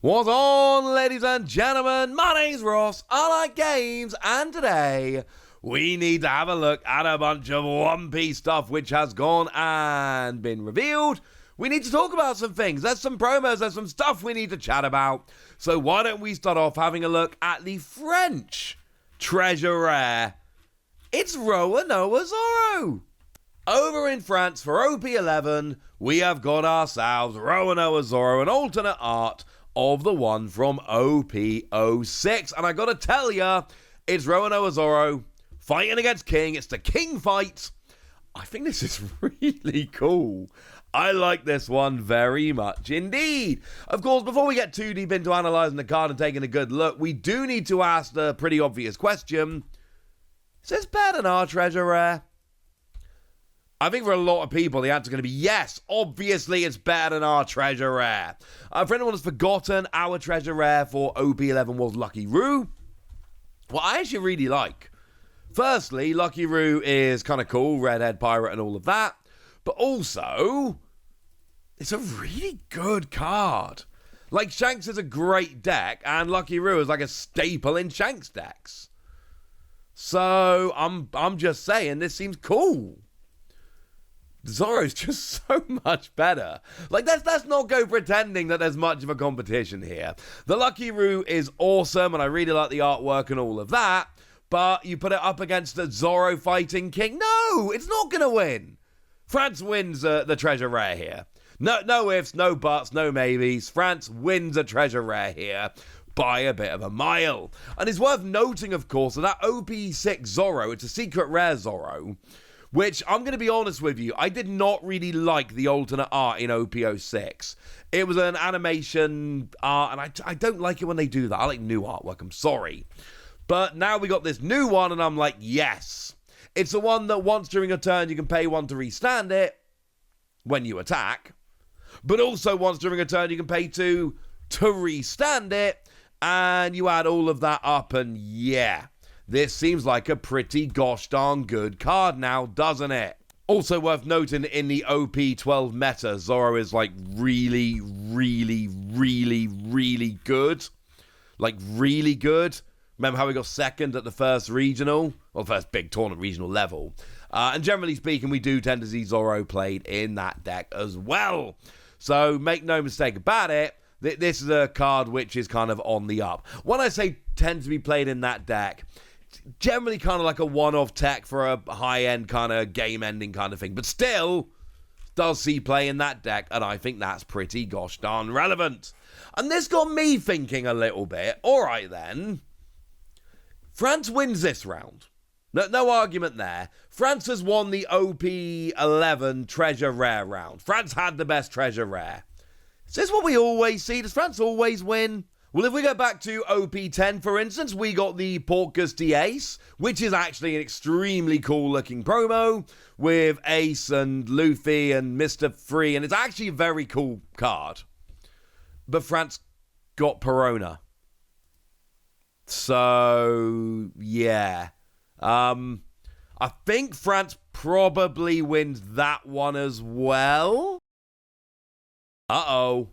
What's on, ladies and gentlemen? My name's Ross, I like games, and today we need to have a look at a bunch of One Piece stuff which has gone and been revealed. We need to talk about some things. There's some promos, there's some stuff we need to chat about. So why don't we start off having a look at the French treasure rare. It's Roronoa Zoro. Over in France for OP11, we have got ourselves Roronoa Zoro, an alternate art of the one from OP06. And I gotta tell ya, it's Roronoa Zoro fighting against King. It's the King fight. I think this is really cool. I like this one very much indeed. Of course, before we get too deep into analysing the card and taking a good look, we do need to ask the pretty obvious question. Is this better than our treasure rare? I think for a lot of people, the answer is going to be yes. Obviously, it's better than our treasure rare. For anyone that's forgotten, our treasure rare for OP11 was Lucky Roo. What I actually really like. Firstly, Lucky Roo is kind of cool, redhead pirate and all of that. But also, it's a really good card. Like, Shanks is a great deck, and Lucky Roo is like a staple in Shanks decks. So, I'm just saying, this seems cool. Zoro's just so much better. Like, let's not go pretending that there's much of a competition here. The Lucky Roo is awesome, and I really like the artwork and all of that. But you put it up against the Zoro fighting King. No, it's not going to win. France wins the treasure rare here. No ifs, no buts, no maybes. France wins a treasure rare here by a bit of a mile. And it's worth noting, of course, that OP6 Zoro, it's a secret rare Zoro, which, I'm going to be honest with you, I did not really like the alternate art in OP06. It was an animation art, and I don't like it when they do that. I like new artwork, I'm sorry. But now we got this new one, and I'm like, yes. It's the one that once during a turn you can pay 1 to restand it when you attack. But also once during a turn you can pay 2 to restand it. And you add all of that up, and yeah. This seems like a pretty gosh darn good card now, doesn't it? Also worth noting, in the OP12 meta, Zoro is like really, really, really, really good. Like really good. Remember how we got second at the first regional? Well, first big tournament regional level. And generally speaking, we do tend to see Zoro played in that deck as well. So make no mistake about it, this is a card which is kind of on the up. When I say tend to be played in that deck, generally kind of like a one-off tech for a high-end kind of game-ending kind of thing. But still, does see play in that deck, and I think that's pretty gosh darn relevant. And this got me thinking a little bit. All right, then. France wins this round. No argument there. France has won the OP11 treasure rare round. France had the best treasure rare. Is this what we always see? Does France always win? Well, if we go back to OP10, for instance, we got the Portcullis Ace, which is actually an extremely cool-looking promo with Ace and Luffy and Mr. Free, and it's actually a very cool card. But France got Perona. So, yeah. I think France probably wins that one as well. Uh-oh.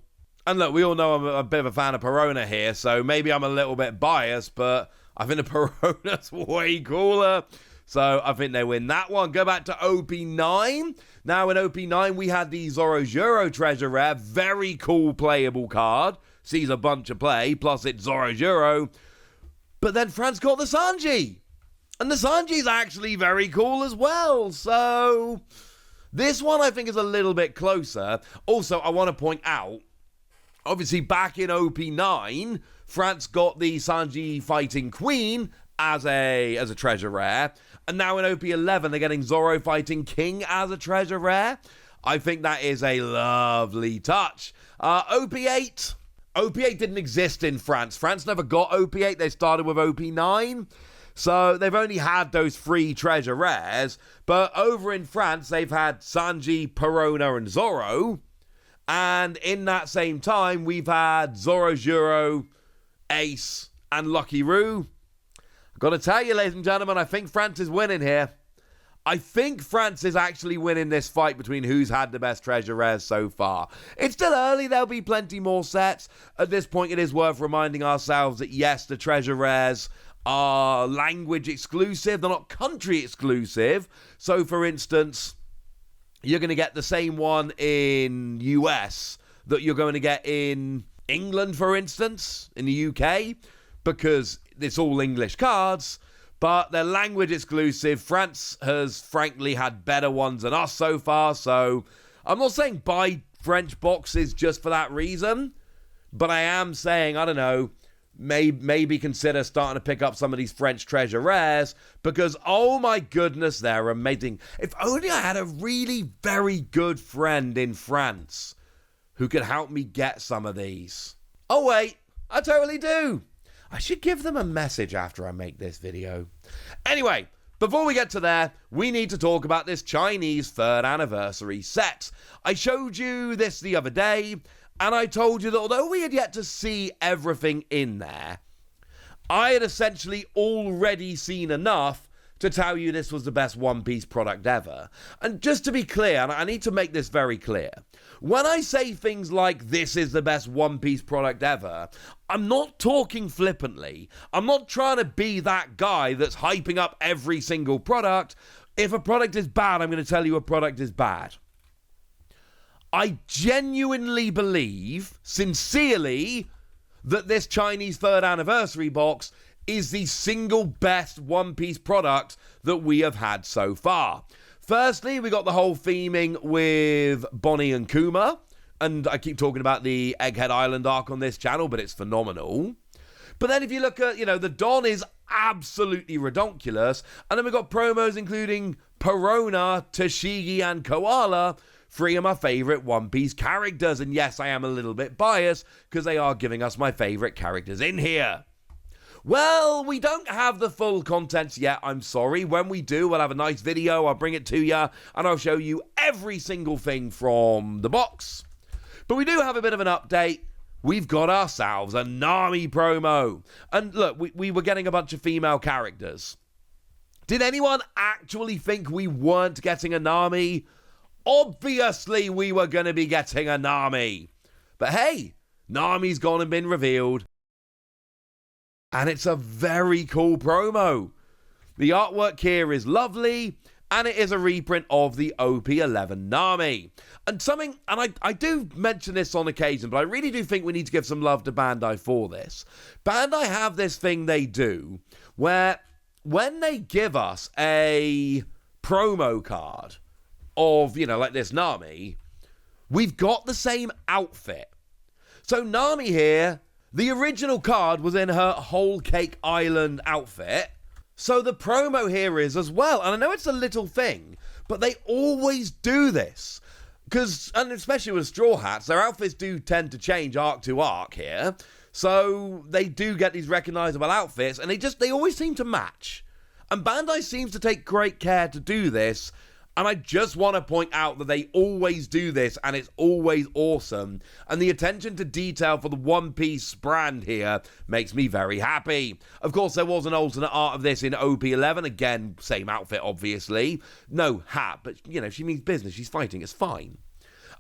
And look, we all know I'm a bit of a fan of Perona here, so maybe I'm a little bit biased, but I think the Perona's way cooler. So I think they win that one. Go back to OP9. Now in OP9, we had the Zoro treasure rare. Very cool playable card. Sees a bunch of play, plus it's Zoro. But then France got the Sanji. And the Sanji's actually very cool as well. So this one I think is a little bit closer. Also, I want to point out, obviously, back in OP9, France got the Sanji fighting Queen as a treasure rare. And now in OP11, they're getting Zoro fighting King as a treasure rare. I think that is a lovely touch. OP8 didn't exist in France. France never got OP8. They started with OP9. So they've only had those 3 treasure rares. But over in France, they've had Sanji, Perona, and Zoro. And in that same time, we've had Zoro, Ace, and Lucky Roo. I've got to tell you, ladies and gentlemen, I think France is winning here. I think France is actually winning this fight between who's had the best treasure rares so far. It's still early, there'll be plenty more sets. At this point, it is worth reminding ourselves that yes, the treasure rares are language exclusive, they're not country exclusive. So for instance, you're going to get the same one in US that you're going to get in England, for instance, in the UK, because it's all English cards. But they're language exclusive. France has frankly had better ones than us so far. So I'm not saying buy French boxes just for that reason. But I am saying, I don't know, maybe consider starting to pick up some of these French treasure rares. Because, oh my goodness, they're amazing. If only I had a really very good friend in France who could help me get some of these. Oh wait, I totally do. I should give them a message after I make this video. Anyway, before we get to there, we need to talk about this Chinese 3rd anniversary set. I showed you this the other day, and I told you that although we had yet to see everything in there, I had essentially already seen enough to tell you this was the best One Piece product ever. And just to be clear, and I need to make this very clear, when I say things like this is the best One Piece product ever, I'm not talking flippantly. I'm not trying to be that guy that's hyping up every single product. If a product is bad, I'm going to tell you a product is bad. I genuinely believe, sincerely, that this Chinese 3rd anniversary box is the single best One Piece product that we have had so far. Firstly, we got the whole theming with Bonnie and Kuma, and I keep talking about the Egghead Island arc on this channel, but it's phenomenal. But then if you look at, the Don is absolutely redonkulous, and then we've got promos including Perona, Tashigi, and Koala, 3 of my favourite One Piece characters, and yes, I am a little bit biased, because they are giving us my favourite characters in here. Well, we don't have the full contents yet, I'm sorry. When we do, we'll have a nice video, I'll bring it to you, and I'll show you every single thing from the box. But we do have a bit of an update. We've got ourselves a Nami promo. And look, we were getting a bunch of female characters. Did anyone actually think we weren't getting a Nami? Obviously, we were going to be getting a Nami. But hey, Nami's gone and been revealed. And it's a very cool promo. The artwork here is lovely, and it is a reprint of the OP11 Nami. And I do mention this on occasion, but I really do think we need to give some love to Bandai for this. Bandai have this thing they do, where when they give us a promo card of, like this Nami, we've got the same outfit. So Nami here, the original card was in her Whole Cake Island outfit. So the promo here is as well. And I know it's a little thing, but they always do this. And especially with Straw Hats, their outfits do tend to change arc to arc here. So they do get these recognizable outfits, and they always seem to match. And Bandai seems to take great care to do this. And I just want to point out that they always do this, and it's always awesome. And the attention to detail for the One Piece brand here makes me very happy. Of course, there was an alternate art of this in OP11. Again, same outfit, obviously. No hat, but, she means business. She's fighting. It's fine.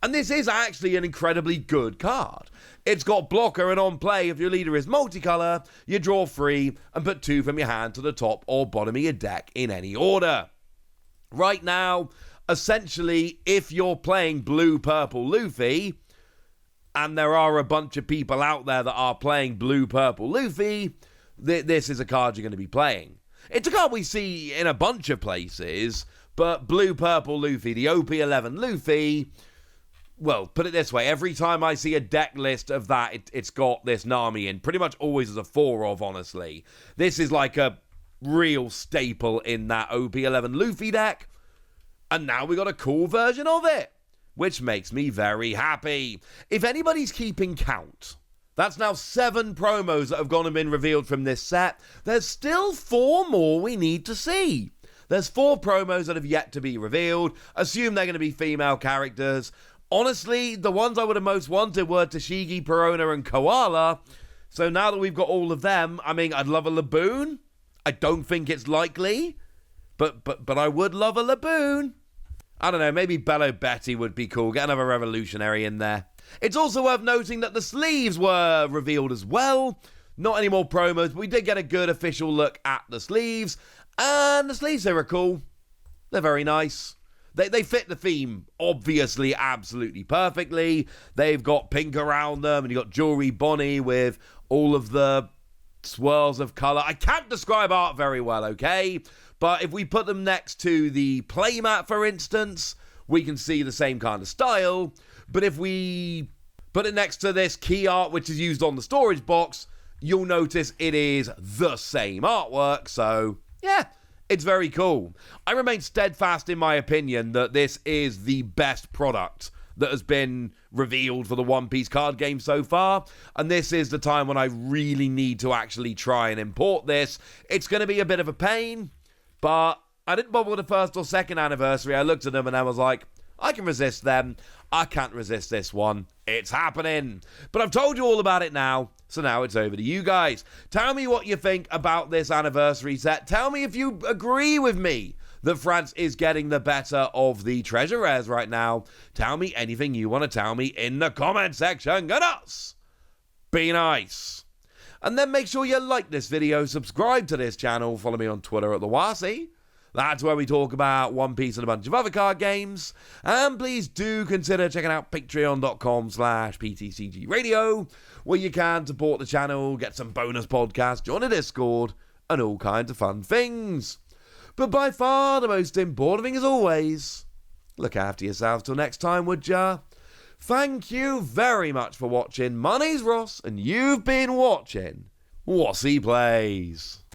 And this is actually an incredibly good card. It's got blocker and on play. If your leader is multicolor, you draw 3 and put 2 from your hand to the top or bottom of your deck in any order. Right now, essentially, if you're playing blue, purple, Luffy, and there are a bunch of people out there that are playing blue, purple, Luffy, this is a card you're going to be playing. It's a card we see in a bunch of places, but blue, purple, Luffy, the OP11 Luffy, well, put it this way, every time I see a deck list of that, it's got this Nami in, pretty much always as a 4 of, honestly. This is like a real staple in that OP11 Luffy deck, and now we got a cool version of it, which makes me very happy. If anybody's keeping count, that's now 7 promos that have gone and been revealed from this set. There's still 4 more we need to see. There's 4 promos that have yet to be revealed. Assume they're going to be female characters. Honestly, the ones I would have most wanted were Tashigi, Perona, and Koala. So now that we've got all of them, I'd love a Laboon. I don't think it's likely, But I would love a Laboon. I don't know, maybe Bello Betty would be cool. Get another revolutionary in there. It's also worth noting that the sleeves were revealed as well. Not any more promos, but we did get a good official look at the sleeves. And the sleeves, they were cool. They're very nice. They fit the theme, obviously, absolutely perfectly. They've got pink around them, and you've got Jewelry Bonnie with all of the swirls of colour. I can't describe art very well, okay? But if we put them next to the playmat, for instance, we can see the same kind of style. But if we put it next to this key art, which is used on the storage box, you'll notice it is the same artwork. So, yeah. It's very cool. I remain steadfast in my opinion that this is the best product that has been revealed for the One Piece card game so far, and this is the time when I really need to actually try and import this. It's going to be a bit of a pain, but I didn't bother with the first or second anniversary. I looked at them and I was like, I can resist them. I can't resist this one. It's happening. But I've told you all about it now, so now it's over to you guys. Tell me what you think about this anniversary set. Tell me if you agree with me that France is getting the better of the treasure rares right now. Tell me anything you want to tell me in the comment section. Go nuts! Be nice. And then make sure you like this video, subscribe to this channel, follow me on Twitter at the Wasi. That's where we talk about One Piece and a bunch of other card games. And please do consider checking out patreon.com/PTCG Radio, where you can support the channel, get some bonus podcasts, join a Discord, and all kinds of fun things. But by far the most important thing as always, look after yourselves till next time, would ya? Thank you very much for watching. My name's Ross, and you've been watching Wasi Plays.